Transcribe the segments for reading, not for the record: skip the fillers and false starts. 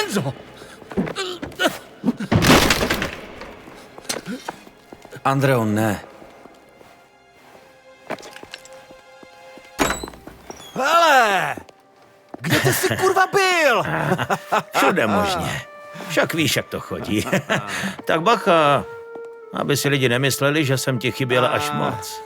Enzo! Andreo, ne. Hele! Kde ty jsi kurva byl? Všude možně. Však víš, jak to chodí. Tak bacha, aby si lidi nemysleli, že jsem ti chyběl až moc.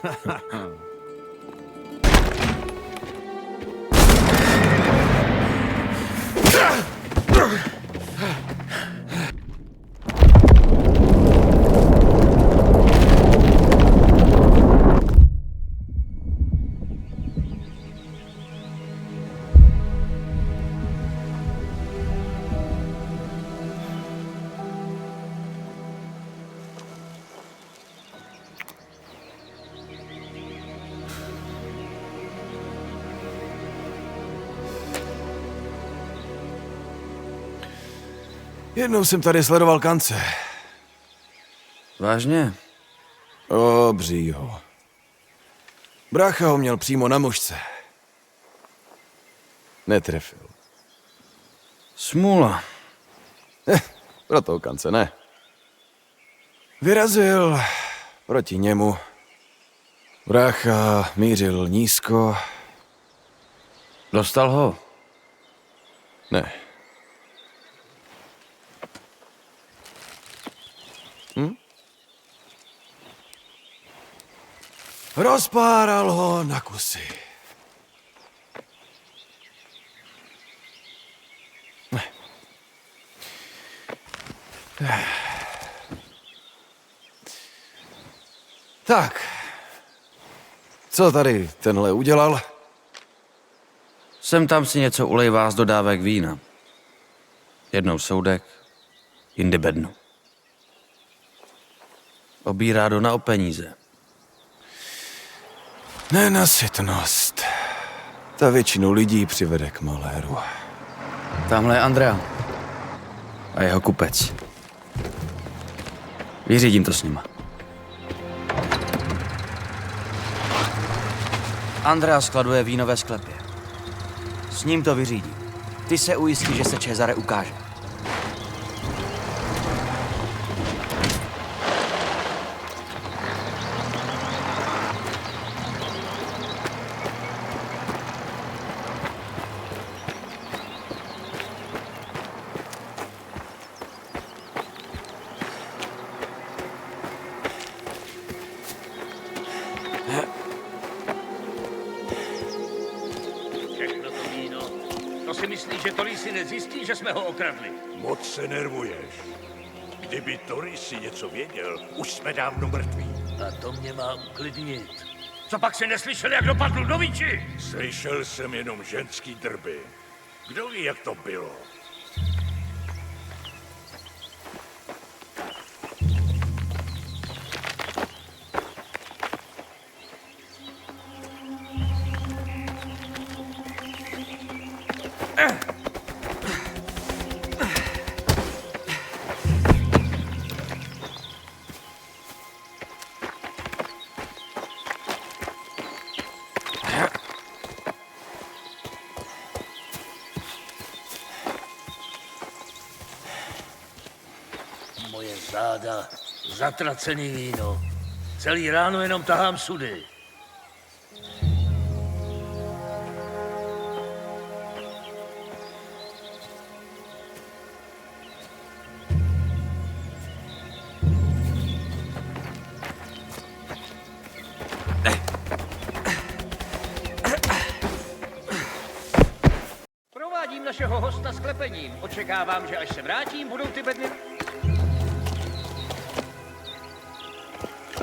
Jednou jsem tady sledoval Kance. Vážně? Obřího. Brácha ho měl přímo na mužce. Netrefil. Smůla. Pro toho Kance ne. Vyrazil proti němu. Brácha mířil nízko. Dostal ho? Ne. Rozpáral ho na kusy. Tak. Co tady tenhle udělal? Sem tam si něco ulejvá z dodávek vína. Jednou soudek, jindy bednu. Obírá Dona o peníze. Nenasytnost. Ta většinu lidí přivede k maléru. Tamhle je Andrea. A jeho kupec. Vyřídím to s nima. Andrea skladuje víno ve sklepě. S ním to vyřídí. Ty se ujistí, že se Cezare ukáže. Myslíš, že Torisi nezjistí, že jsme ho okradli? Moc se nervuješ. Kdyby Torisi něco věděl, už jsme dávno mrtví. A to mě má uklidnit. Co pak si neslyšel, jak dopadl Ludoviči? Slyšel jsem jenom ženský drby. Kdo ví, jak to bylo? Moje záda, zatracený víno. Celý ráno jenom tahám sudy. Provádím našeho hosta sklepením. Očekávám, že až se vrátím, budou ty bedny...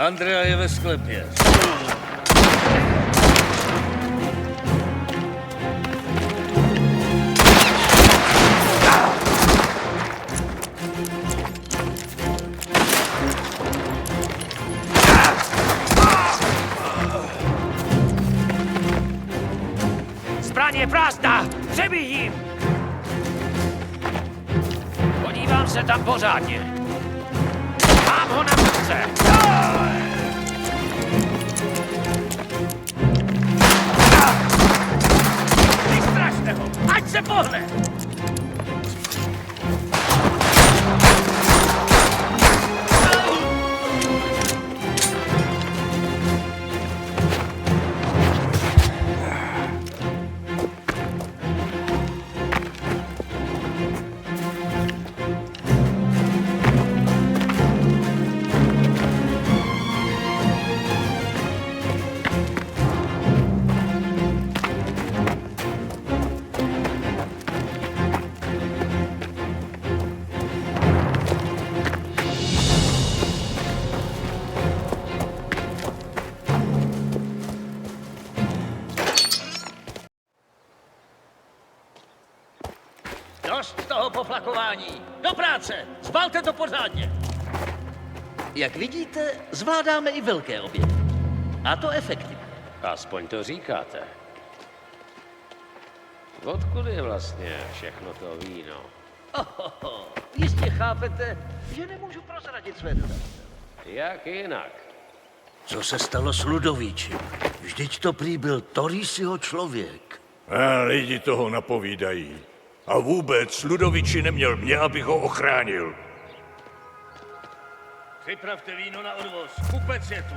Andrea je ve sklepě. Zbraň je prázdná! Přebij jim! Podívám se tam pořádně. Mám ho na ruce! Vystrašte ho! Ať se pohne! Dost toho poflakování. Do práce! Zbalte to pořádně! Jak vidíte, zvládáme i velké objekty. A to efektivně. Aspoň to říkáte. Odkud je vlastně všechno to víno? Jistě chápete, že nemůžu prozradit své dodatky. Jak jinak? Co se stalo s Ludovíčem? Vždyť to prý byl Torisiho člověk. A lidi toho napovídají. A vůbec Ludoviči neměl mě, abych ho ochránil. Připravte víno na odvoz. Kupec je tu.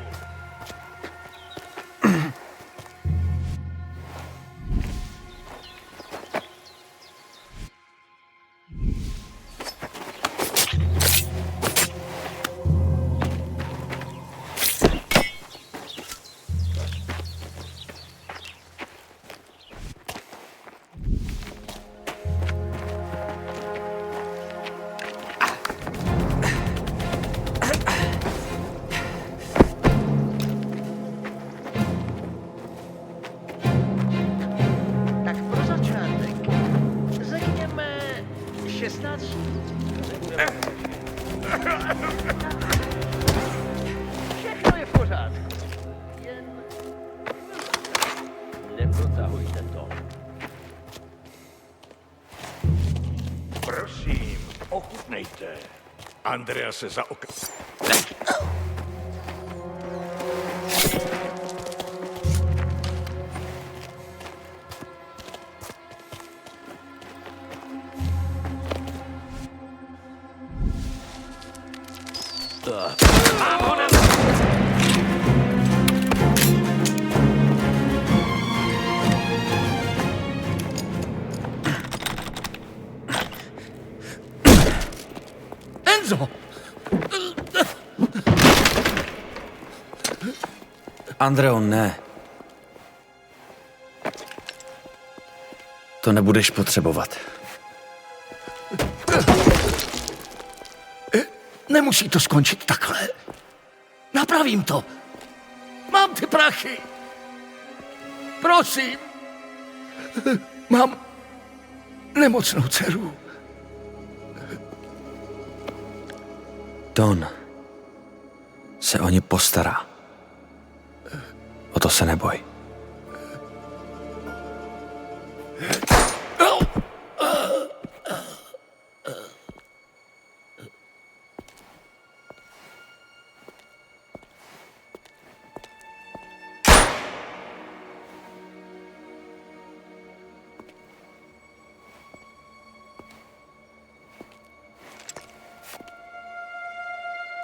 Tak pro začátek, řekněme 16. Všechno je v pořádku. Jen Neprotahujte to. Prosím, ochutnejte. Andrea se za oka... Enzo! Andreo, ne. To nebudeš potřebovat. Nemusí to skončit takhle. Napravím to. Mám ty prachy. Prosím. Mám nemocnou dceru. Don se o ně postará. O to se neboj.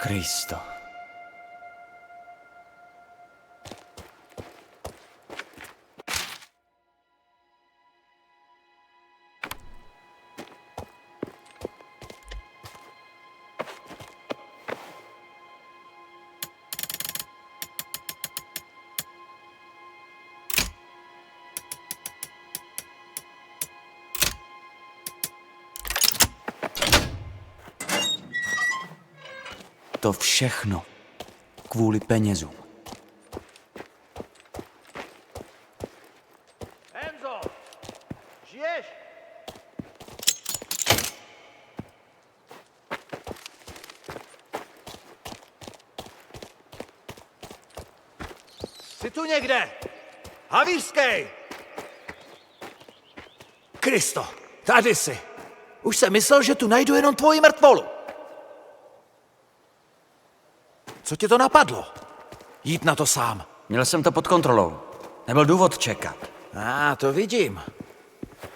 Kristo. To všechno kvůli penězům. Enzo! Žiješ? Jsi tu někde? Havířský! Kristo, tady jsi. Už jsem myslel, že tu najdu jenom tvoji mrtvolu. Co tě to napadlo? Jít na to sám. Měl jsem to pod kontrolou. Nebyl důvod čekat. To vidím.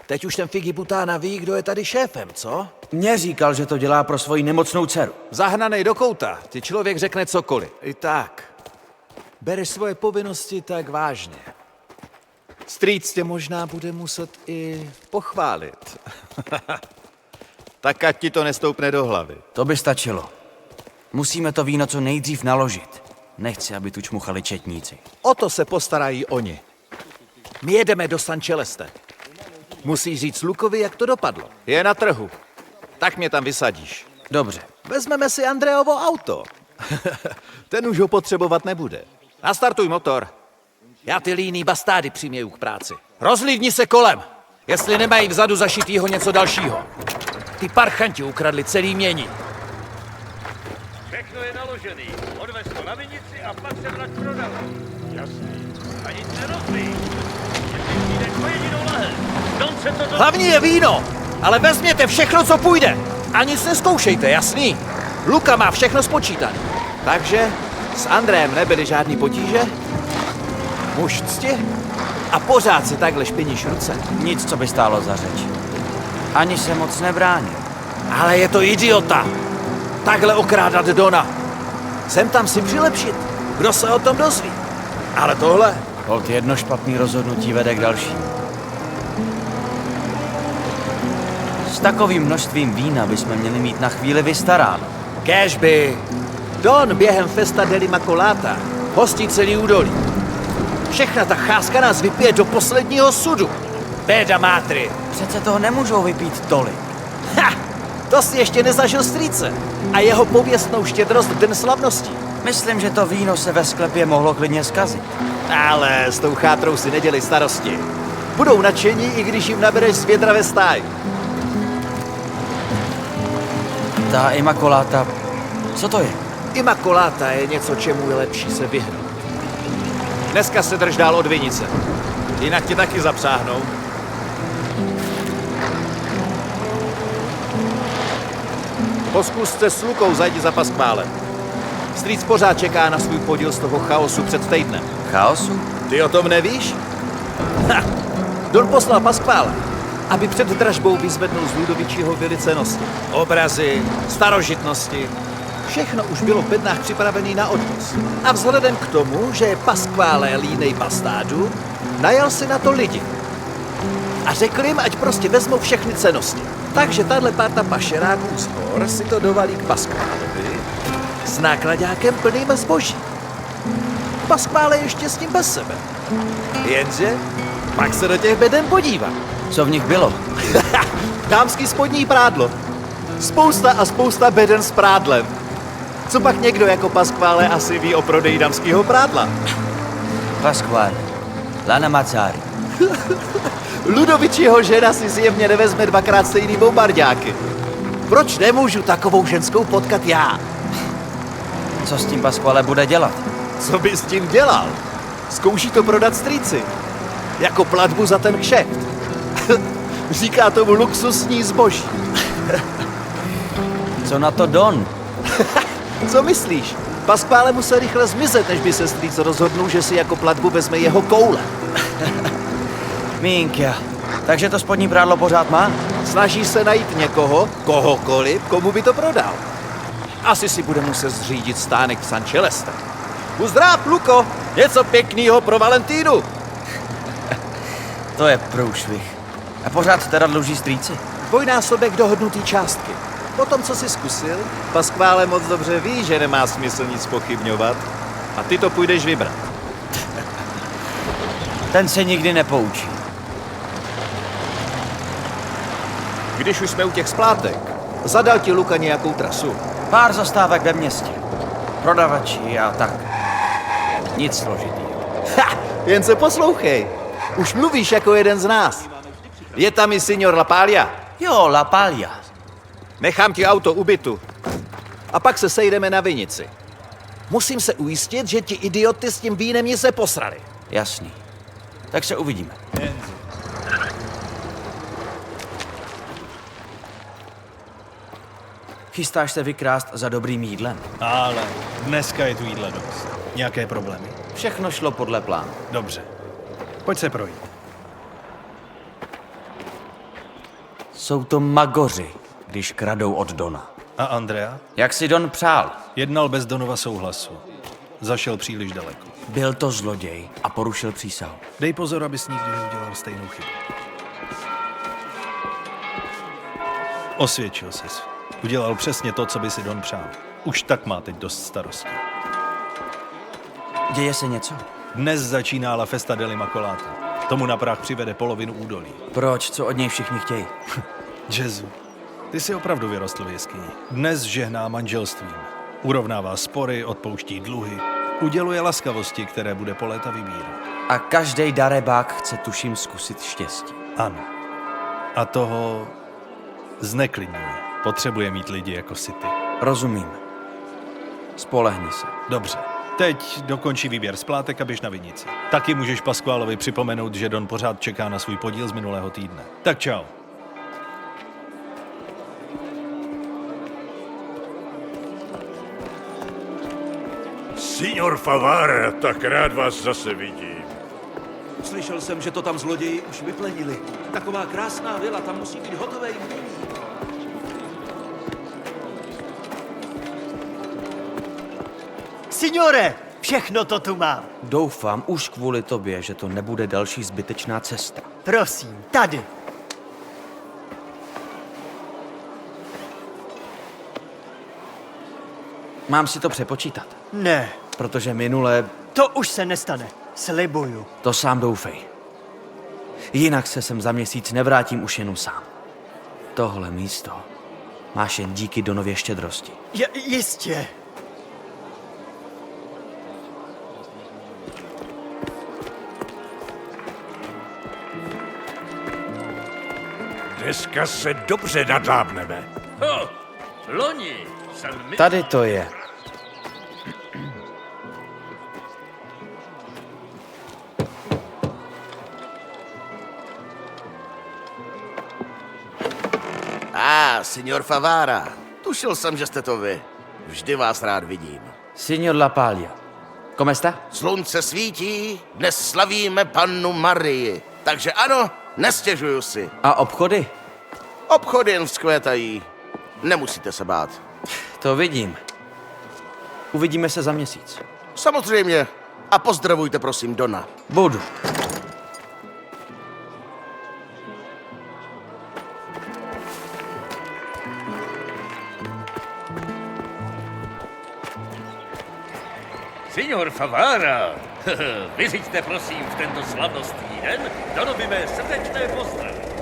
Teď už ten Figi Butána ví, kdo je tady šéfem, co? Mně říkal, že to dělá pro svoji nemocnou dceru. Zahnanej do kouta, ti člověk řekne cokoliv. I tak. Bereš svoje povinnosti tak vážně. Strýc tě možná bude muset i pochválit. Tak ať ti to nestoupne do hlavy. To by stačilo. Musíme to víno co nejdřív naložit. Nechci, aby tu čmuchali četníci. O to se postarají oni. My jedeme do San Celeste. Musíš říct Lukovi, jak to dopadlo. Je na trhu. Tak mě tam vysadíš. Dobře. Vezmeme si Andreovo auto. Ten už ho potřebovat nebude. Nastartuj motor. Já ty líný bastády přiměju k práci. Rozlídni se kolem, jestli nemají vzadu zašitýho něco dalšího. Ty parchanti ukradli celý mění. Všechno je naložený. Odvez to na vinici a pak se vrať prodávat. Jasný. A nic nerozlí. Jestli přijdeš po jedinou lahev. Don se to do... Hlavní je víno, ale vezměte všechno, co půjde. A nic neskoušejte, jasný? Luka má všechno spočítané. Takže s Andrejem nebyly žádný potíže. Muž cti. A pořád si takhle špiníš ruce. Nic, co by stálo za řeč. Ani se moc nebránil. Ale je to idiota. Takhle okrádat Dona. Sem tam si přilepšit. Kdo se o tom dozví? Ale tohle... Holt jedno špatný rozhodnutí vede k další. S takovým množstvím vína bychom měli mít na chvíli vystaráno. Kéžby. Don během Festa dell'Immacolata hostí celý údolí. Všechna ta cházka nás vypije do posledního sudu. Béda mátry. Přece toho nemůžou vypít tolik. Ha! To si ještě nezažil strýce. A jeho pověstnou štědrost v den slavností. Myslím, že to víno se ve sklepě mohlo klidně zkazit. Ale s tou chátrou si nedělej starosti. Budou nadšení, i když jim nabereš z větra ve stáji. Ta Immacolata, co to je? Immacolata je něco, čemu je lepší se vyhnout. Dneska se drž dál od vinice. Jinak tě taky zapřáhnou. Po zkusce s Lukou zajdi za Pasquálem. Strýc pořád čeká na svůj podíl z toho chaosu před týdnem. Chaosu? Ty o tom nevíš? Ha! Don poslal Pasquála, aby před dražbou vyzvednul z Ludovičího velicenosti. Obrazy, starožitnosti. Všechno už bylo v bednách připravený na odvoz. A vzhledem k tomu, že je Pasquále línej bastádu, najal si na to lidi. A řekl jim, ať prostě vezmou všechny cennosti. Takže tahle parta pašeráků z hor si to dovalí k Pasquálovi s nákladákem plným zboží. Pasquále ještě s tím bez sebe. Jenže pak se do těch beden podívá. Co v nich bylo? Dámský spodní prádlo. Spousta a spousta beden s prádlem. Co pak někdo jako Pasquále asi ví o prodeji dámského prádla? Pasquale. Lana Mazzari. Ludovičiho žena si zjevně nevezme dvakrát stejný bombardáky. Proč nemůžu takovou ženskou potkat já? Co s tím Pasquale bude dělat? Co by s tím dělal? Zkouší to prodat strýci. Jako platbu za ten kšeft. Říká tomu luxusní zboží. Co na to Don? Co myslíš? Pasquále musel rychle zmizet, než by se strýc rozhodnul, že si jako platbu vezme jeho koule. Mínkia. Takže to spodní prádlo pořád má? Snaží se najít někoho, kohokoliv, komu by to prodal. Asi si bude muset zřídit stánek v San Celeste. Uzdrav, Luko! Něco pěknýho pro Valentínu! To je průšvih. A pořád teda dluží strýci? Dvojnásobek dohodnutý částky. Po tom, co jsi zkusil, Pasquále moc dobře ví, že nemá smysl nic pochybňovat. A ty to půjdeš vybrat. Ten se nikdy nepoučí. Když už jsme u těch splátek, zadal ti Luka nějakou trasu. Pár zastávek ve městě. Prodavači a tak. Nic složitýho. Ha! Jen se poslouchej. Už mluvíš jako jeden z nás. Je tam i signor La Paglia. Jo, La Paglia. Nechám ti auto u bytu. A pak se sejdeme na vinici. Musím se ujistit, že ti idioty s tím vínem nic neposrali. Jasný. Tak se uvidíme. Chystáš se vykrást za dobrým jídlem? Ale dneska je tu jídla dost. Nějaké problémy? Všechno šlo podle plánu. Dobře. Pojď se projít. Jsou to magoři, když kradou od Dona. A Andrea? Jak si Don přál? Jednal bez Donova souhlasu. Zašel příliš daleko. Byl to zloděj a porušil přísahu. Dej pozor, abys nikdy neudělal stejnou chybu. Osvědčil ses. Udělal přesně to, co by si Don přál. Už tak má teď dost starostí. Děje se něco? Dnes začíná La Festa dell'Immacolata. Tomu na práh přivede polovinu údolí. Proč? Co od něj všichni chtějí? Jezu, ty jsi opravdu vyrostl v jeskyni. Dnes žehná manželstvím. Urovnává spory, odpouští dluhy. Uděluje laskavosti, které bude po léta vybírat. A každý darebák chce tuším zkusit štěstí. Ano. A toho Zneklidňuje. Potřebuje mít lidi jako si ty. Rozumím. Spolehni se. Dobře. Teď dokončí výběr splátek a běž na vinici. Taky můžeš Pasqualovi připomenout, že Don pořád čeká na svůj podíl z minulého týdne. Tak čau. Signor Favara, tak rád vás zase vidím. Slyšel jsem, že to tam zloději už vyplenili. Taková krásná vila, tam musí být hotové jmění. Signore, všechno to tu mám. Doufám už kvůli tobě, že to nebude další zbytečná cesta. Prosím, tady. Mám si to přepočítat, Ne, protože minule to už se nestane. Slibuju. to sám doufej. Jinak se sem za měsíc nevrátím už jenom sám. Tohle místo máš jen díky Donově štědrosti. Jistě. Dneska se dobře nadlábneme. Loni jsem my... Tady to je. Signor Favara. Tušil jsem, že jste to vy. Vždy vás rád vidím. Signor La Paglia. Come sta? Slunce svítí, dnes slavíme pannu Marii. Takže ano, nestěžuju si. A obchody? Obchody jen vzkvétají. Nemusíte se bát. To vidím. Uvidíme se za měsíc. Samozřejmě. A pozdravujte prosím Dona. Budu. Signor Favara, vyřiďte prosím v tento slavnostní den Donovi mé srdečné pozdravy.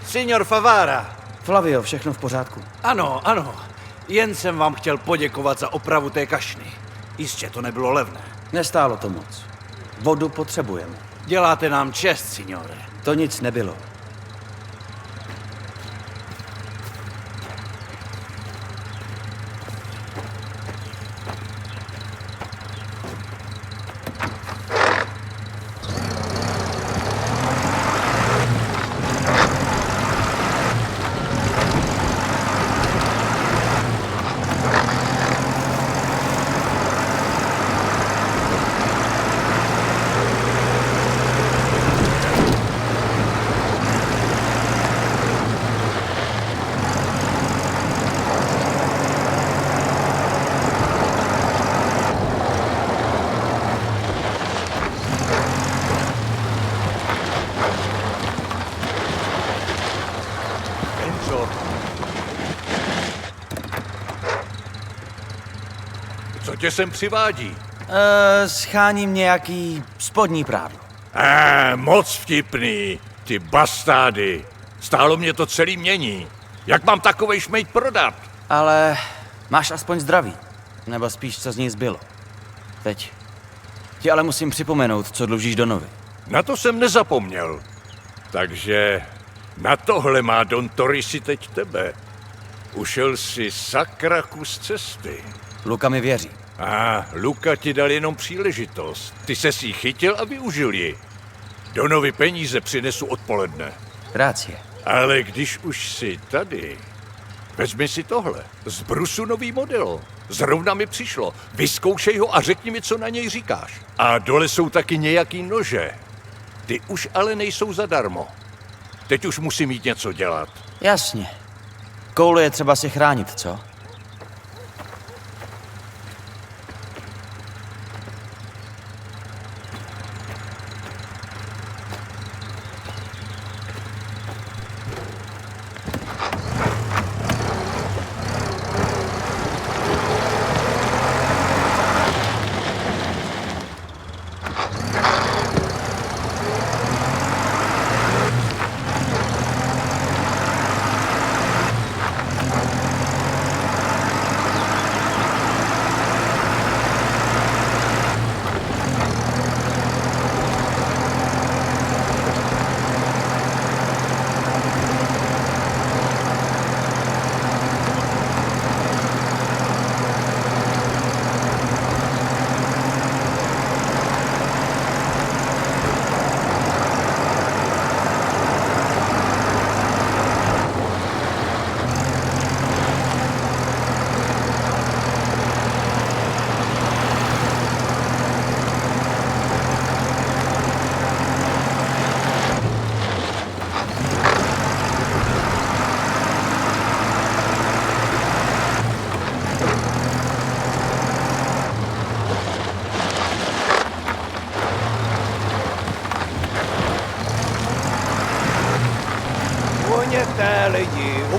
Signor Favara. Flavio, všechno v pořádku. Ano, ano. Jen jsem vám chtěl poděkovat za opravu té kašny. Jistě to nebylo levné. Nestálo to moc. Vodu potřebujeme. Děláte nám čest, signore. To nic nebylo. Co tě sem přivádí? Scháním nějaký spodní prádlo. Moc vtipný. Ty bastády. Stálo mě to celý mění. Jak mám takovej šmejd prodat? Ale máš aspoň zdraví. Nebo spíš, co z něj zbylo. Teď ti ale musím připomenout, co dlužíš Donovi. Na to jsem nezapomněl. Takže na tohle má Don Torrisi teď tebe. Ušel si sakra kus cesty. Luka mi věří. Luka ti dal jenom příležitost. Ty se si chytil a využil ji. Donovi peníze přinesu odpoledne. Grácie. Ale když už jsi tady, vezmi si tohle. Z Brusu nový model. Zrovna mi přišlo. Vyzkoušej ho a řekni mi, co na něj říkáš. A dole jsou taky nějaký nože. Ty už ale nejsou zadarmo. Teď už musím mít něco dělat. Jasně. Koule je třeba si chránit, co?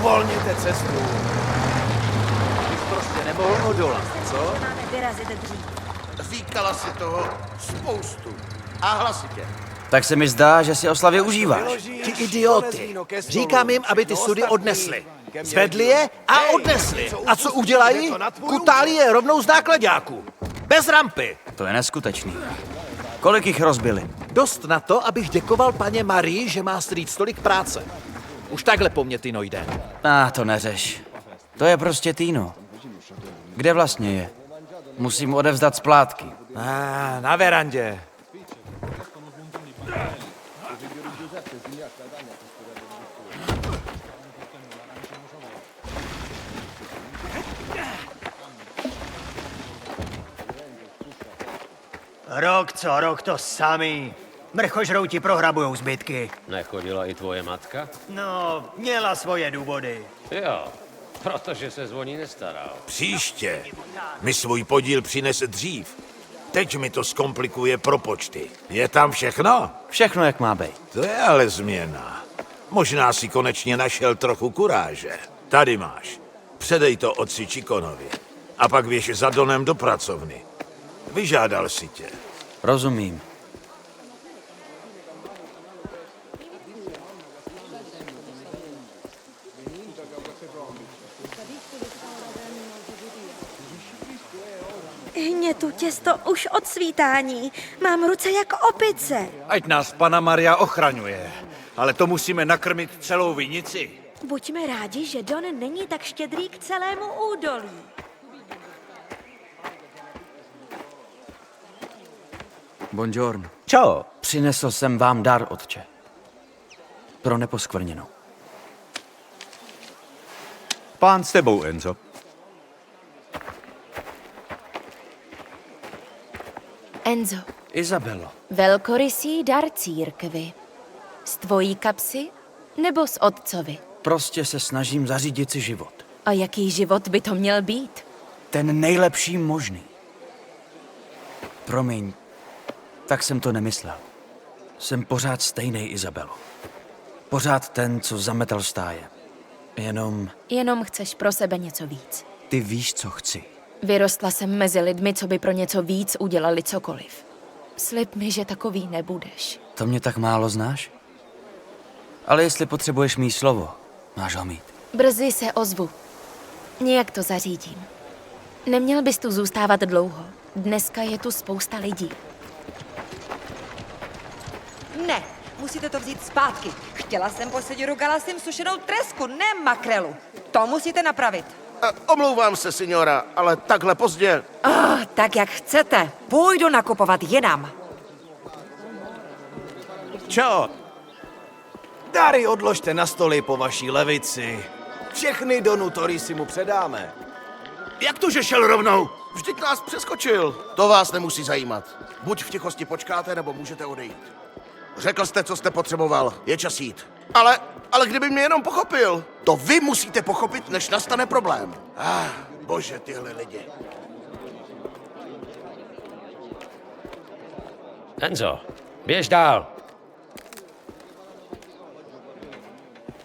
Uvolněte cestu. Bych prostě nemohl odolat, co? Máme vyrazit dřív. Říkala si toho spoustu. A hlasitě. Tak se mi zdá, že si oslavy užíváš. Ti idioty. Říkám jim, aby ty sudy odnesli. Zvedli je a odnesli. A co udělají? Kutáli je rovnou z nákladáků. Bez rampy. To je neskutečný. Kolik jich rozbili? Dost na to, abych děkoval paně Marii, že má strýc tolik práce. Už takhle po mně, Tino, jde. To neřeš. To je prostě Tino. Kde vlastně je? Musím odevzdat splátky. Na verandě. Rok co rok to samý. Mrchožrouti prohrabujou zbytky. Nechodila i tvoje matka? No, měla svoje důvody. Jo, protože se zvoní nestaral. Příště mi svůj podíl přinese dřív. Teď mi to zkomplikuje propočty. Je tam všechno? Všechno, jak má být. To je ale změna. Možná si konečně našel trochu kuráže. Tady máš. Předej to otci Čikonovi. A pak běž za Donem do pracovny. Vyžádal si tě. Rozumím. Hnětu těsto už od svítání. Mám ruce jak opice. Ať nás pana Maria ochraňuje. Ale to musíme nakrmit celou vinici. Buďme rádi, že Don není tak štědrý k celému údolí. Buongiorno. Čau. Přinesl jsem vám dar, otče. Pro neposkvrněnou. Pán s tebou, Enzo. Enzo, Izabelo. velkorysý dar církvi. Z tvojí kapsy nebo z otcovi? Prostě se snažím zařídit si život. A jaký život by to měl být? Ten nejlepší možný. Promiň, tak jsem to nemyslel. Jsem pořád stejnej, Izabelo. Pořád ten, co zametal stáje. Jenom chceš pro sebe něco víc. Ty víš, co chci. Vyrostla jsem mezi lidmi, co by pro něco víc udělali cokoliv. Slib mi, že takový nebudeš. To mě tak málo znáš? Ale jestli potřebuješ mý slovo, máš ho mít. Brzy se ozvu. Nějak to zařídím. Neměl bys tu zůstávat dlouho. Dneska je tu spousta lidí. Ne, musíte to vzít zpátky. Chtěla jsem po sediru galasím sušenou tresku, ne makrelu. To musíte napravit. Omlouvám se, signora, ale takhle pozdě. Tak jak chcete. Půjdu nakupovat jinam. Čau. Dary odložte na stoly po vaší levici. Všechny Donu Tori si mu předáme. Jak to, že šel rovnou? Vždyť nás přeskočil. To vás nemusí zajímat. Buď v tichosti počkáte, nebo můžete odejít. Řekl jste, co jste potřeboval. Je čas jít. Ale kdyby mě jenom pochopil. To vy musíte pochopit, než nastane problém. Bože, tyhle lidi. Enzo, běž dál.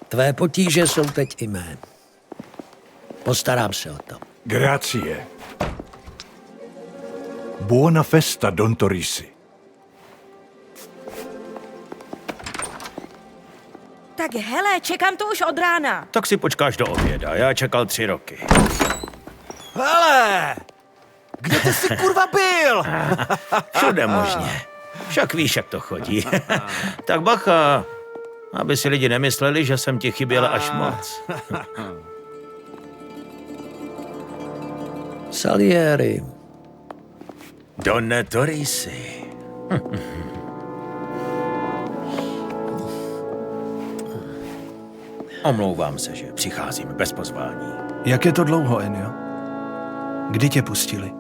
Tvé potíže jsou teď i mé. Postarám se o to. Grazie. Buona festa, Don Torisi. Tak hele, čekám tu už od rána. Tak si počkáš do oběda, já čekal 3 roky. Hele! Kde ty jsi kurva byl? Všude možně. Však víš, jak to chodí. Tak bacha, aby si lidi nemysleli, že jsem ti chyběl až moc. Salieri. Donne Torisi. Omlouvám se, že přicházím bez pozvání. Jak je to dlouho, Ennio? Kdy tě pustili?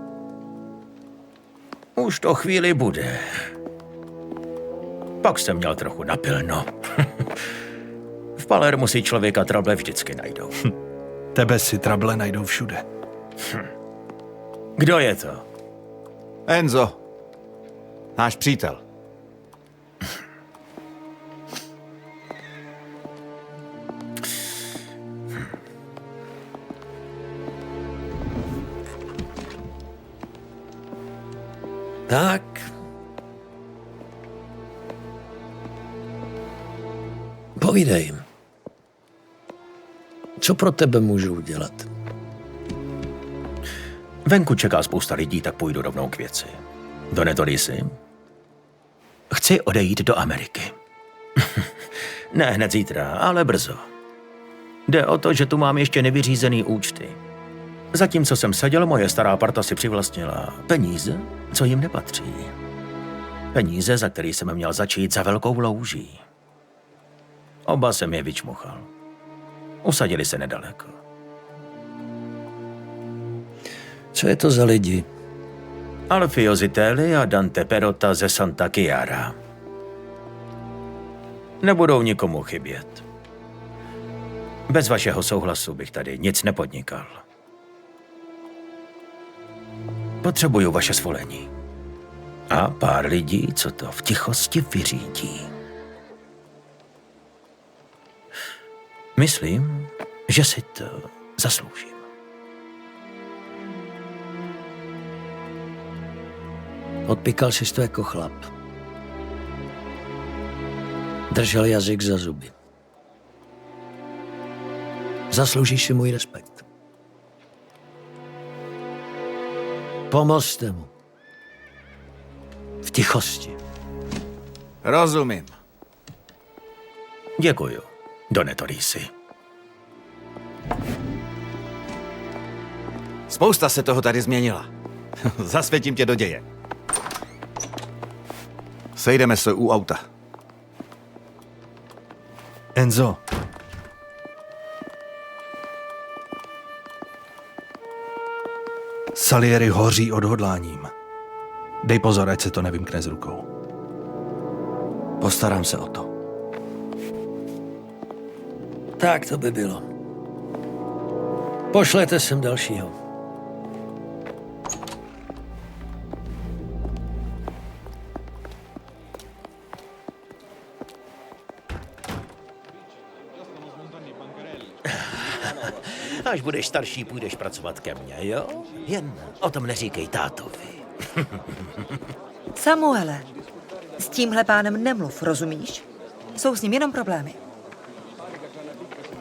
Už to chvíli bude. Pak jsem měl trochu napilno. V Palermu si člověka trable vždycky najdou. Tebe si trable najdou všude. Kdo je to? Enzo. Náš přítel. Tak. Povídej jim. Co pro tebe můžu udělat? Venku čeká spousta lidí, tak půjdu rovnou k věci. Donetoli si? Chci odejít do Ameriky. Ne hned zítra, ale brzo. Jde o to, že tu mám ještě nevyřízený účty. Zatímco jsem seděl, moje stará parta si přivlastnila peníze, co jim nepatří. Peníze, za který jsem měl začít za velkou louží. Oba jsem je vyčmuchal. Usadili se nedaleko. Co je to za lidi? Alfio Zitelli a Dante Perota ze Santa Chiara. Nebudou nikomu chybět. Bez vašeho souhlasu bych tady nic nepodnikal. Potřebuju vaše svolení. A pár lidí, co to v tichosti vyřídí. Myslím, že si to zasloužím. Odpíkal jsi to jako chlap. Držel jazyk za zuby. Zasloužíš si můj respekt. Pomozte mu. V tichosti. Rozumím. Děkuju, Donetorisi. Spousta se toho tady změnila. Zasvětím tě do děje. Sejdeme se u auta. Enzo. Salieri hoří odhodláním. Dej pozor, ať se to nevymkne z rukou. Postarám se o to. Tak to by bylo. Pošlete sem dalšího. Až budeš starší, půjdeš pracovat ke mně, jo? Jen o tom neříkej tátovi. Samuele, s tímhle pánem nemluv, rozumíš? Jsou s ním jenom problémy.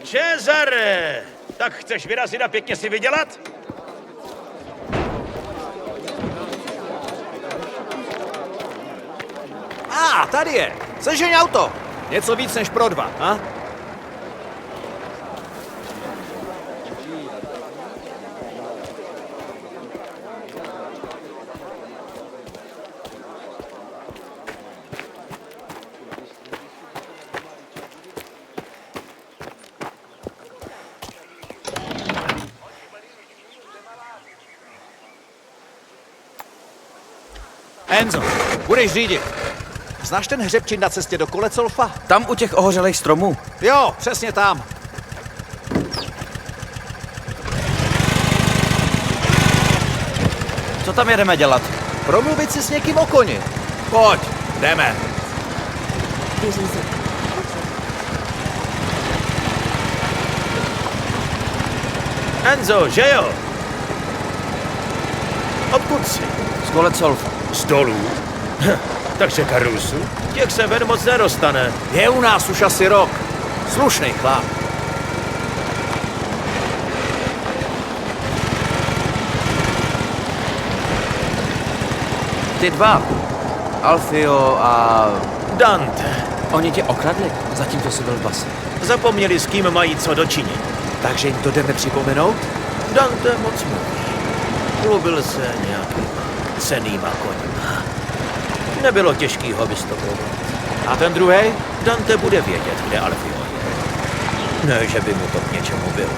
Cezare! Tak chceš vyrazit a pěkně si vydělat? Tady je. Sežeň auto. Něco víc než pro 2, a? Enzo, budeš řídit. Znáš ten hřebčín na cestě do Kolecolfa? Tam u těch ohořelých stromů. Jo, přesně tam. Co tam jedeme dělat? Promluvit si s někým o koni. Pojď, jdeme. Enzo, že jo? Odkud jsi? Z Kolecolfa. Z dolů? Takže Karusu? Těch se ven moc nedostane. Je u nás už asi rok. Slušnej chlap. Ty dva. Alfio a... Dante. Oni tě okradli, zatímco jsi byl v base. Zapomněli, s kým mají co dočinit. Takže jim to jdeme připomenout? Dante moc mluví. Chlubil se nějakýma cennýma koňma. Nebylo těžký ho vystopovat. A ten druhej? Dante bude vědět, kde Alfio je. Ne, že by mu to k něčemu bylo.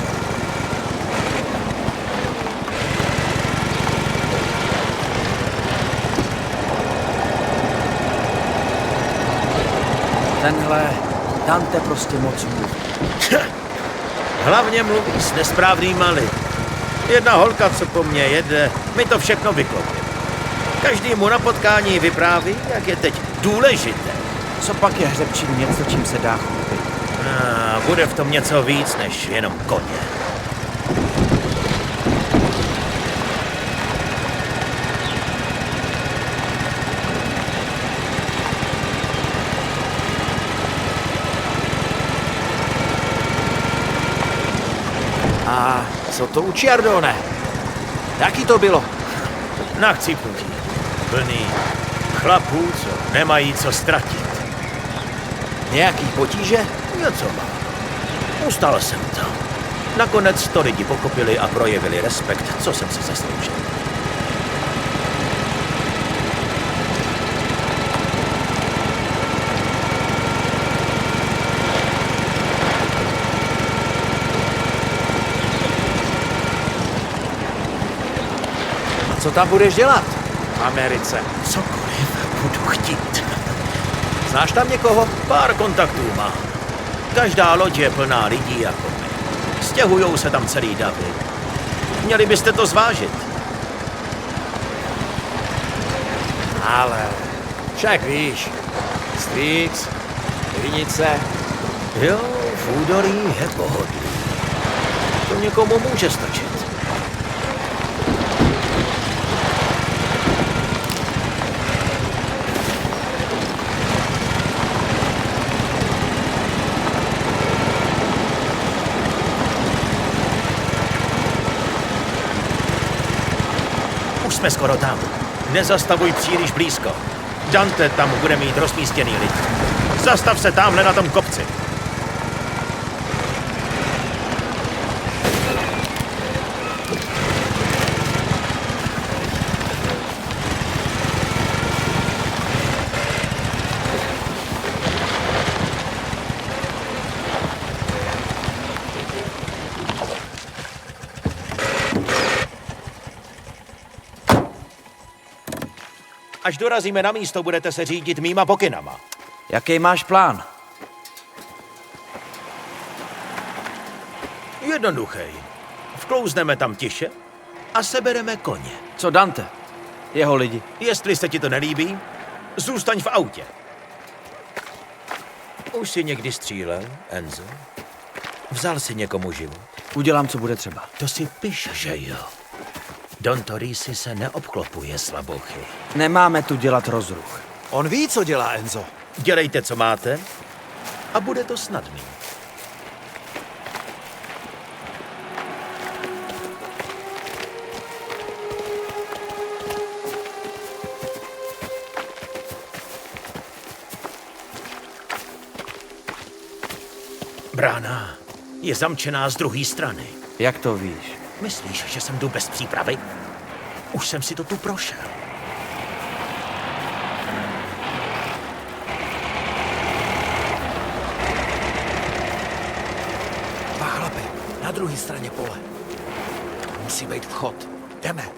Tenhle Dante prostě moc mluví. Hlavně mluví s nesprávnýma lidmi. Jedna holka, co po mně jede, mi to všechno vyklopí. Každý mu na potkání vypráví, jak je teď důležité. Co pak je hřebčín něco, čím se dá chlubit? Bude v tom něco víc, než jenom koně. Co to u Ciardone? Jaký to bylo? Na chcípnutí. Plný chlapů, co nemají co ztratit. Nějaký potíže? Něco má. Ustal jsem to. Nakonec to lidi pochopili a projevili respekt, co jsem si zasloužil. Co tam budeš dělat? V Americe. Cokoliv budu chtít. Znáš tam někoho? Pár kontaktů mám. Každá loď je plná lidí jako my. Stěhujou se tam celý davy. Měli byste to zvážit. Ale však víš, Strix, vinice. Jo, v údolí je pohodlí. To někomu může stačit. Jsme skoro tam. Nezastavuj příliš blízko. Dante tam bude mít rozmístěný lid. Zastav se tamhle na tom kopci. Až dorazíme na místo, budete se řídit mýma pokynama. Jaký máš plán? Jednoduchý. Vklouzneme tam tiše a sebereme koně. Co Dante? Jeho lidi. Jestli se ti to nelíbí, zůstaň v autě. Už jsi někdy střílel, Enzo? Vzal si někomu život? Udělám, co bude třeba. To si piš, že jo. Don Torisi se neobklopuje slabochy. Nemáme tu dělat rozruch. On ví, co dělá Enzo. Dělejte, co máte a bude to snadný. Brána je zamčená z druhé strany. Jak to víš? Myslíš, že sem jdu bez přípravy? Už jsem si to tu prošel. Dva chlapy, na druhé straně pole. Musí být vchod. Jdeme.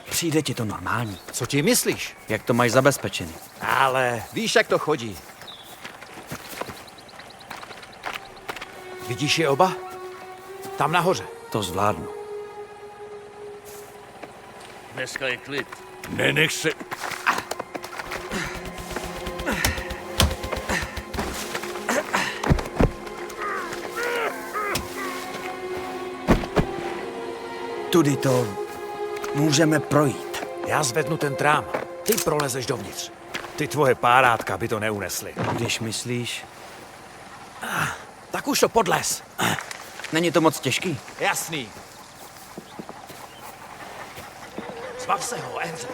Přijde ti to normální. Co ti myslíš? Jak to máš zabezpečený? Ale víš, jak to chodí. Vidíš je oba? Tam nahoře. To zvládnu. Dneska je klid. Nenech se... Tudy to můžeme projít. Já zvednu ten trám. Ty prolezeš dovnitř. Ty tvoje párátka by to neunesly. Když myslíš... Tak už to podlez. Není to moc těžký? Jasný. Zbav se ho, Enzo.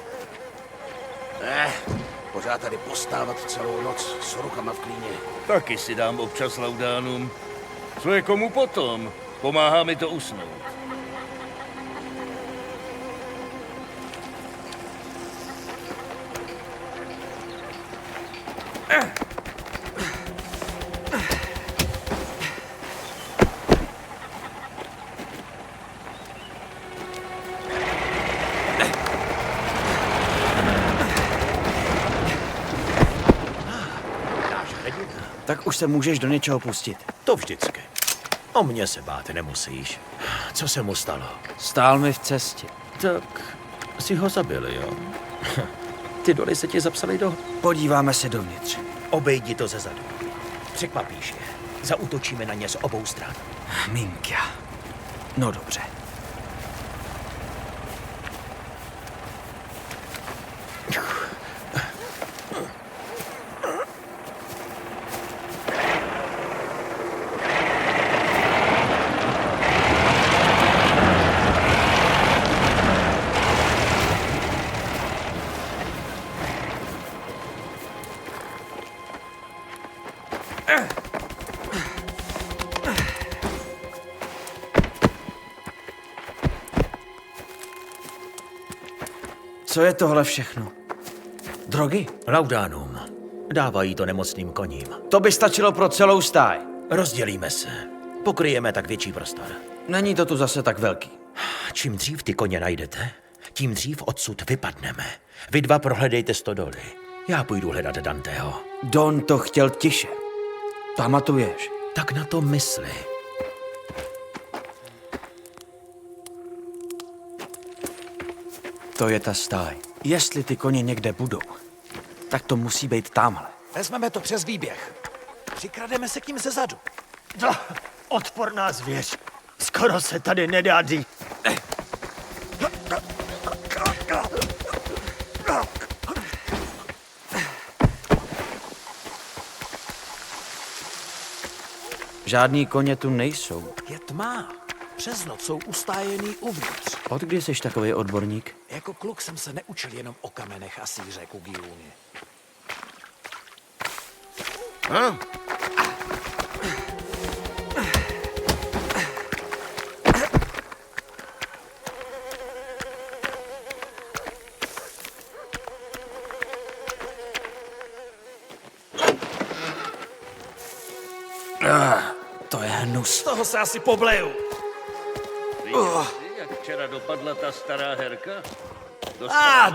Pořád tady postávat celou noc s rukama v klíně. Taky si dám občas laudánum. Co je komu potom? Pomáhá mi to usnout. Tak už se můžeš do něčeho pustit. To vždycky. O mě se bát nemusíš. Co se mu stalo? Stál mi v cestě. Tak si ho zabili, jo? Ty doly se ti zapsaly do... Podíváme se dovnitř. Obejdi to zezadu. Překvapíš je. Zaútočíme na ně z obou stran. Minka. No dobře. Co je tohle všechno? Drogy? Laudanum. Dávají to nemocným koním. To by stačilo pro celou stáj. Rozdělíme se. Pokryjeme tak větší prostor. Není to tu zase tak velký. Čím dřív ty koně najdete, tím dřív odsud vypadneme. Vy dva prohledejte stodoly. Já půjdu hledat Danteho. Don to chtěl tiše. Pamatuješ? Tak na to mysli. To je ta stáj. Jestli ty koně někde budou, tak to musí být tamhle. Vezmeme to přes výběh. Přikrademe se k ním ze zadu. Odporná zvěř. Skoro se tady nedá dít. Žádný koně tu nejsou. Je tma. Přes noc jsou ustájený uvnitř. Od kdy jsi takový odborník? Jako kluk jsem se neučil jenom o kamenech a síře Kugiuni. To je hnus. Z toho se asi pobleju. Viděl jsi, jak včera dopadla ta stará herka?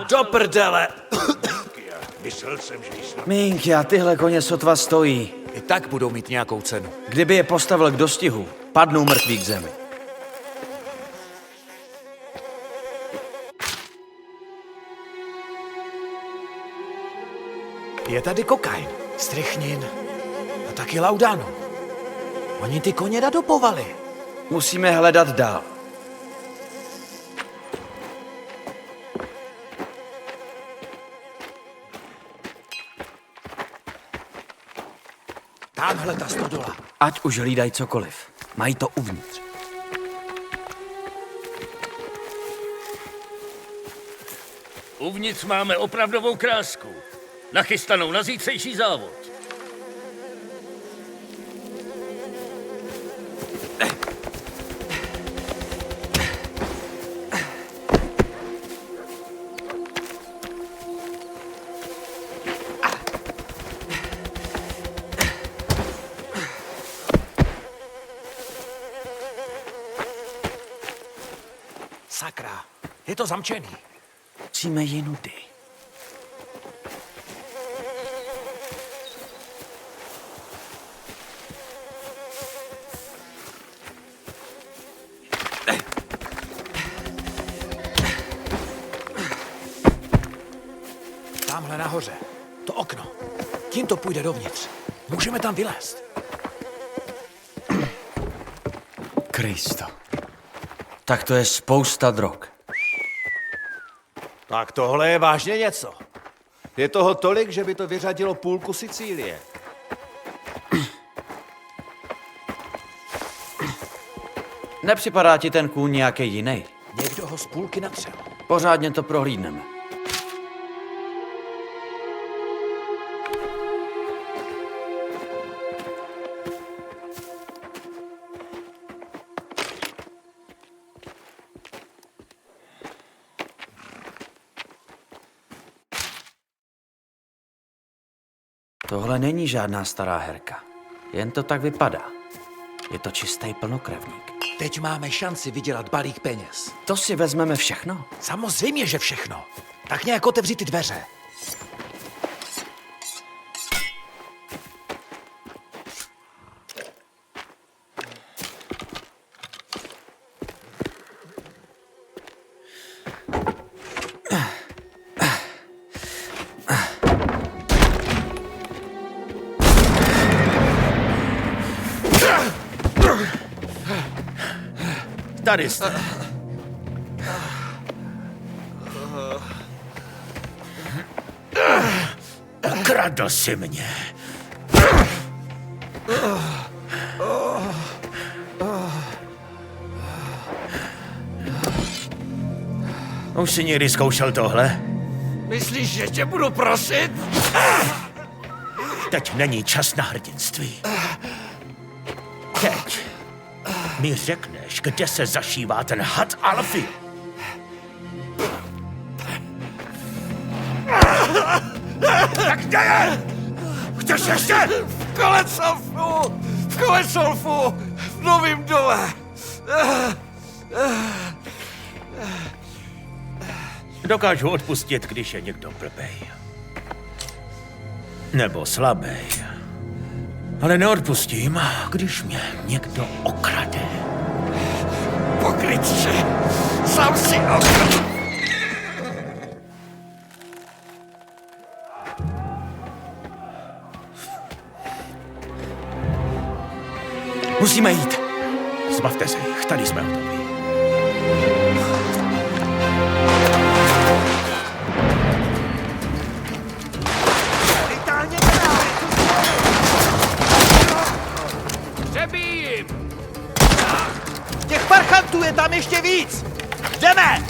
Do prdele. Myslel jsem, že jsi... Minky, a tyhle koně sotva stojí. I tak budou mít nějakou cenu. Kdyby je postavil k dostihu, padnou mrtví k zemi. Je tady kokain, strychnin a taky laudanum. Oni ty koně nadopovali. Musíme hledat dál. Tamhle ta stodola. Ať už hlídají cokoliv. Mají to uvnitř. Uvnitř máme opravdovou krásku. Nachystanou na zítřejší závod. Sakra, je to zamčený. Musíme jinudy. Tamhle nahoře. To okno. Tím to půjde dovnitř. Můžeme tam vylézt. Kristo. Tak to je spousta drog. Tak tohle je vážně něco. Je toho tolik, že by to vyřadilo půlku Sicílie. Nepřipadá ti ten kůň nějaký jiný? Někdo ho z půlky natřel. Pořádně to prohlídneme. Tohle není žádná stará herka. Jen to tak vypadá. Je to čistý plnokrevník. Teď máme šanci vydělat balík peněz. To si vezmeme všechno? Samozřejmě, že všechno. Tak nějak otevři ty dveře. Tady jste. Okradl si mě. Už jsi někdy zkoušel tohle? Myslíš, že tě budu prosit? Teď není čas na hrdinství. Teď mi řekneš, kde se zašívá ten had Alfie. Kde je? Chceš ještě? V Kolesolfu, v Novém Dole. Dokážu odpustit, když je někdo blbej. Nebo slabej. Ale neodpustím, když mě někdo okrade. Pokrytče, sám si okradl. Musíme jít. Zbavte se jich, tady jsme hotoví. Přebíjím! Těch parchantů je tam ještě víc! Jdeme!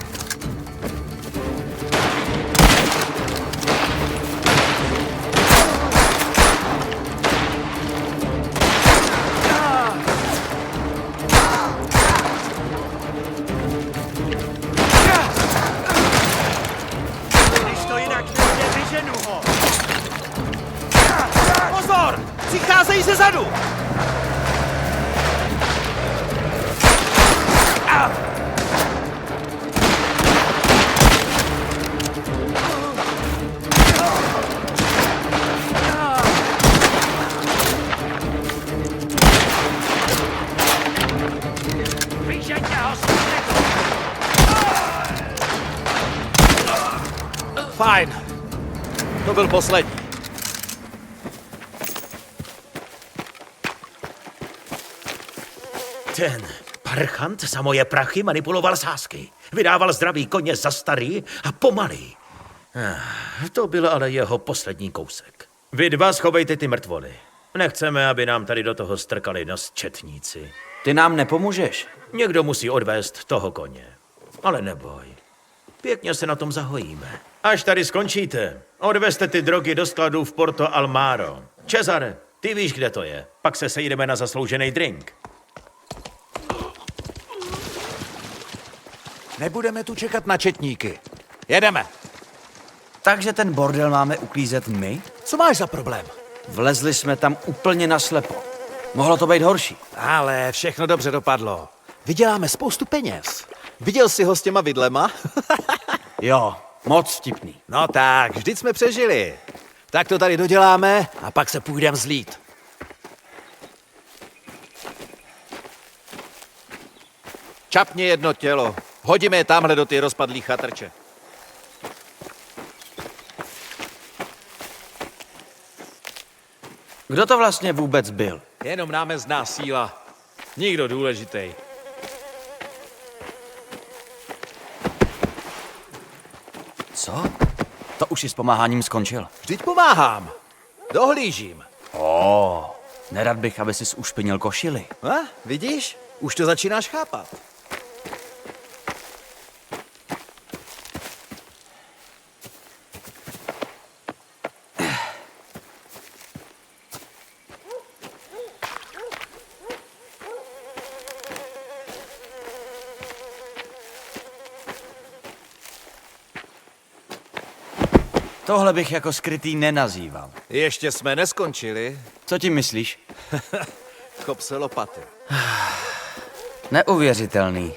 Když to jinak nejde, vyženu ho. Pozor! Přicházejí ze zadu! Fajn. To byl poslední. Ten parchant za moje prachy manipuloval sázky. Vydával zdravý koně za starý a pomalý. To byl ale jeho poslední kousek. Vy dva schovejte ty mrtvoly. Nechceme, aby nám tady do toho strkali nos četníci. Ty nám nepomůžeš. Někdo musí odvést toho koně. Ale neboj. Pěkně se na tom zahojíme. Až tady skončíte, odvezte ty drogy do skladu v Porto Almaro. Cezare, ty víš, kde to je. Pak se sejdeme na zasloužený drink. Nebudeme tu čekat na četníky. Jedeme. Takže ten bordel máme uklízet my? Co máš za problém? Vlezli jsme tam úplně naslepo. Mohlo to být horší. Ale všechno dobře dopadlo. Vyděláme spoustu peněz. Viděl jsi ho s těma vidlema? Jo, moc vtipný. No tak, vždyť jsme přežili. Tak to tady doděláme a pak se půjdeme zlít. Čapni jedno tělo. Hodíme je tamhle do ty rozpadlý chatrče. Kdo to vlastně vůbec byl? Jenom námezná síla. Nikdo důležitý. Co? To už si s pomáháním skončil. Vždyť pomáhám. Dohlížím. Nerad bych, aby jsi ušpinil košili. Vidíš? Už to začínáš chápat. Tohle bych jako skrytý nenazýval. Ještě jsme neskončili. Co tím myslíš? Chop se lopaty. Neuvěřitelný.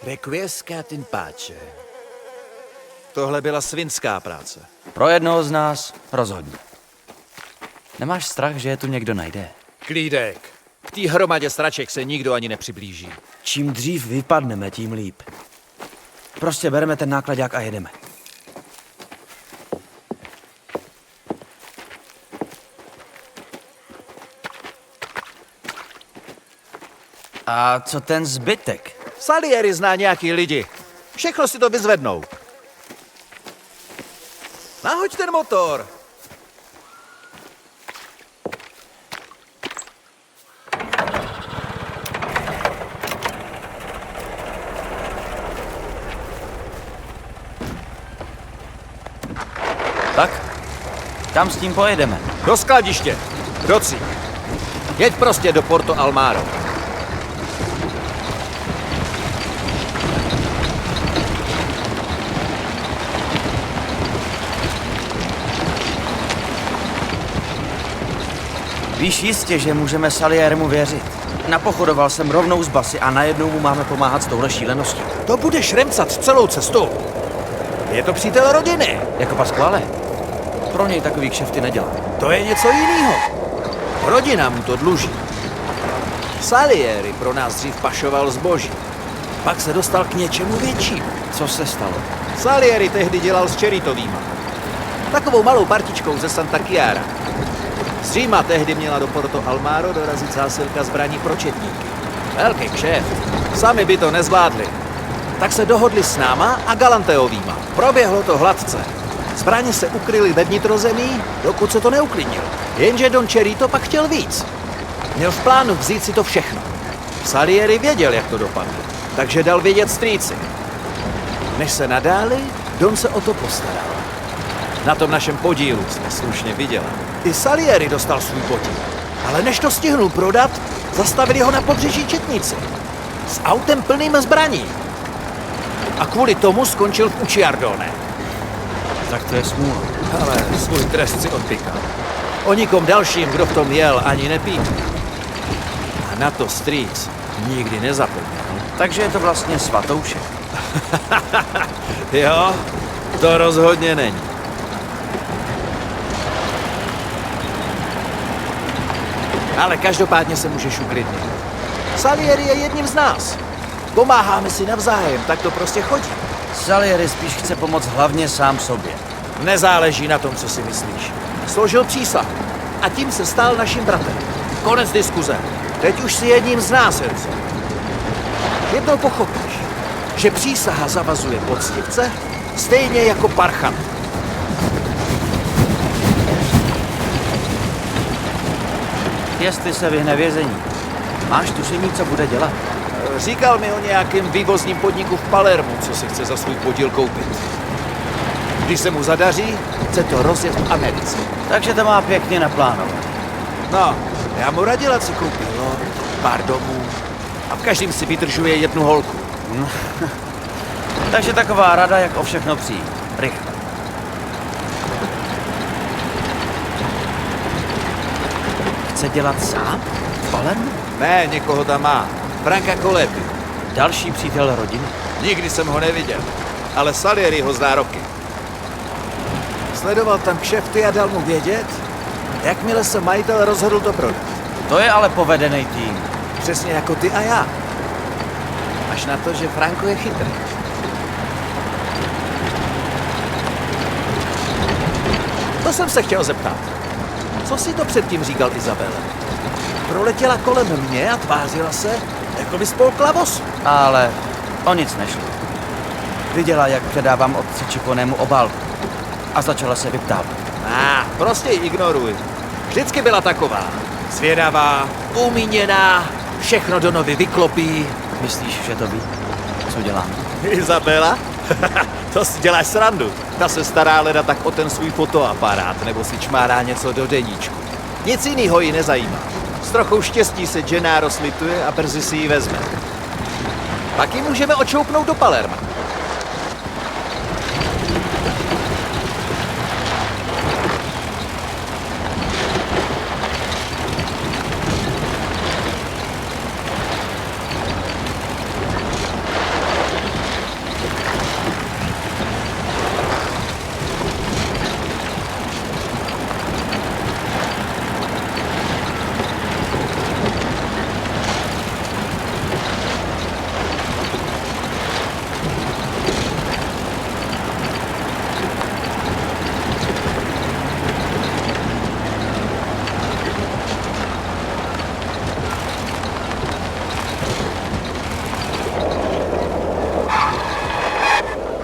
Requiescat in pace. Tohle byla svinská práce. Pro jednoho z nás rozhodně. Nemáš strach, že je tu někdo najde? Klídek. K té hromadě straček se nikdo ani nepřiblíží. Čím dřív vypadneme, tím líp. Prostě bereme ten nákladák a jedeme. A co ten zbytek? Salieri zná nějaký lidi. Všechno si to vyzvednou. Nahoď ten motor. Tak? Kam s tím pojedeme? Do skladiště. Do Cích. Jeď prostě do Porto Almaro. Víš jistě, že můžeme Salierimu věřit. Napochodoval jsem rovnou z basy a najednou mu máme pomáhat s touhle šíleností. To budeš remcat celou cestu. Je to přítel rodiny. Jako Pasquale. Pro něj takový kšefty nedělá. To je něco jiného. Rodina mu to dluží. Salieri pro nás dřív pašoval zboží. Pak se dostal k něčemu většímu. Co se stalo? Salieri tehdy dělal s Čeritovýma. Takovou malou partičkou ze Santa Chiara. Z Říma tehdy měla do Porto Almaro dorazit zásilka zbraní pro četníky. Velký kšeft. Sami by to nezvládli. Tak se dohodli s náma a Galanteovýma. Proběhlo to hladce. Zbraně se ukryly ve vnitrozemí, dokud se to neuklidnilo. Jenže Don Čerito pak chtěl víc. Měl v plánu vzít si to všechno. Salieri věděl, jak to dopadne, takže dal vědět strýci. Než se nadáli, Don se o to postaral. Na tom našem podílu jsme slušně vydělali. I Salieri dostal svůj podíl. Ale než to stihnul prodat, zastavili ho na pobřeží četníci. S autem plným zbraní. A kvůli tomu skončil v Ucciardone. Tak to je smůla. Ale svůj trest si odpykal. O nikom dalším, kdo v tom jel, ani nepíkl. A na to strýc nikdy nezapomněl. Takže je to vlastně svatoušek. Jo, to rozhodně není. Ale každopádně se můžeš uklidnit. Salieri je jedním z nás. Pomáháme si navzájem, tak to prostě chodí. Salieri spíš chce pomoct hlavně sám sobě. Nezáleží na tom, co si myslíš. Složil přísahu a tím se stal naším bratrem. Konec diskuze. Teď už si jedním z nás, Enzo. Jednou pochopíš, že přísaha zavazuje poctivce stejně jako parchant. Jestli se vyhne vězení, máš tušení, co bude dělat? Říkal mi o nějakém vývozním podniku v Palermu, co si chce za svůj podíl koupit. Když se mu zadaří, chce to rozjet v Americe. Takže to má pěkně naplánovat. No, já mu radil, ať si koupí loď, pár domů a v každém si vydržuje jednu holku. Takže taková rada, jak o všechno přijít. Rychle. Chce dělat sám? V Palermu? Ne, někoho tam má. Franka Coletti. Další přítel rodiny? Nikdy jsem ho neviděl, ale Salieri ho zná roky. Sledoval tam kšefty a dal mu vědět, jakmile se majitel rozhodl to prodat. To je ale povedený tým. Přesně jako ty a já. Až na to, že Franco je chytrý. To jsem se chtěl zeptat. Co si to předtím říkal Izabele? Proletěla kolem mě a tvářila se, jako by spolkla voz. Ale o nic nešlo. Viděla, jak předávám otci Čikonému obálku. A začala se vyptávat. Prostě ji ignoruj. Vždycky byla taková. Zvědavá, umíněná, všechno Donovi vyklopí. Myslíš, že to ví? Co dělám? Izabela? To si děláš srandu. Ta se stará leda tak o ten svůj fotoaparát, nebo si čmárá něco do deníčku. Nic jinýho ji nezajímá. S trochou štěstí se Gennaro slituje a brzy si ji vezme. Pak ji můžeme očoupnout do Palerma.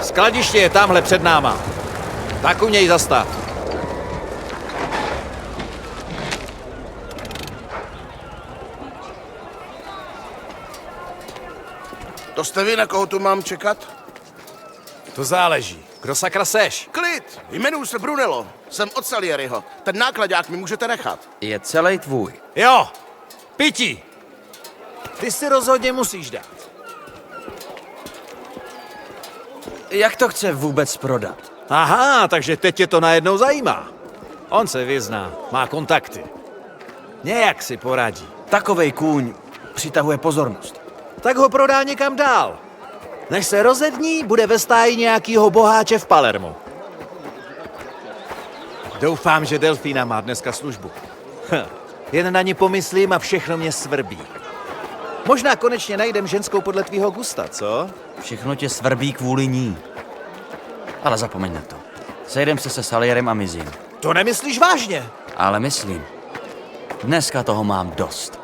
Skladiště je tamhle před náma. Tak u něj zastav. To jste vy, na koho tu mám čekat? To záleží. Kdo sakra seš? Klid! Jmenuji se Brunello. Jsem od Salieriho. Ten nákladák mi můžete nechat. Je celý tvůj. Jo, pití. Ty si rozhodně musíš dát. Jak to chce vůbec prodat? Aha, takže teď tě to najednou zajímá. On se vyzná, má kontakty. Nějak si poradí. Takovej kůň přitahuje pozornost. Tak ho prodá někam dál. Než se rozední, bude ve stáji nějakýho boháče v Palermu. Doufám, že Delfína má dneska službu. Jen na ní pomyslím a všechno mě svrbí. Možná konečně najdem ženskou podle tvýho gusta, co? Všechno tě svrbí kvůli ní. Ale zapomeň na to. Sejdem se Salierem a mizím. To nemyslíš vážně? Ale myslím. Dneska toho mám dost.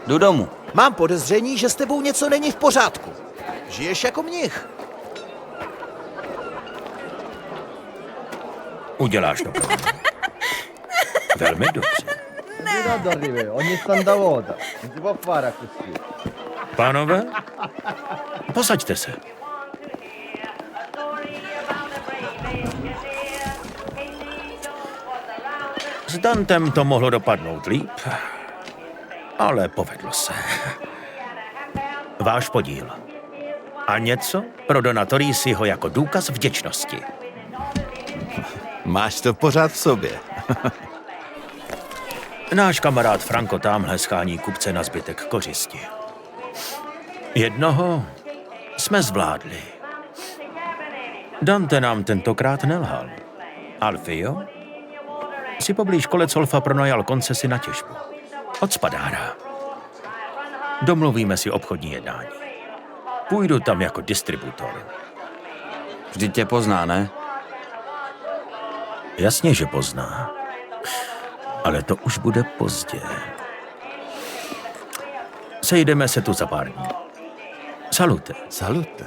Jdu domů. Mám podezření, že s tebou něco není v pořádku. Žiješ jako mnich. Uděláš to pro mě. Velmi dobře. Pánové, posaďte se. S Dantem to mohlo dopadnout líp, ale povedlo se. Váš podíl. A něco pro Dona Torisiho jako důkaz vděčnosti. Máš to pořád v sobě. Náš kamarád Franco támhle schání kupce na zbytek kořisti. Jednoho jsme zvládli. Dante nám tentokrát nelhal. Alfio si poblíž Kolecolfa pronajal koncesi na těžbu. Od spadára. Domluvíme si obchodní jednání. Půjdu tam jako distributor. Vždyť tě pozná, ne? Jasně, že pozná. Ale to už bude pozdě. Sejdeme se tu za pár dní. Salute. Salute.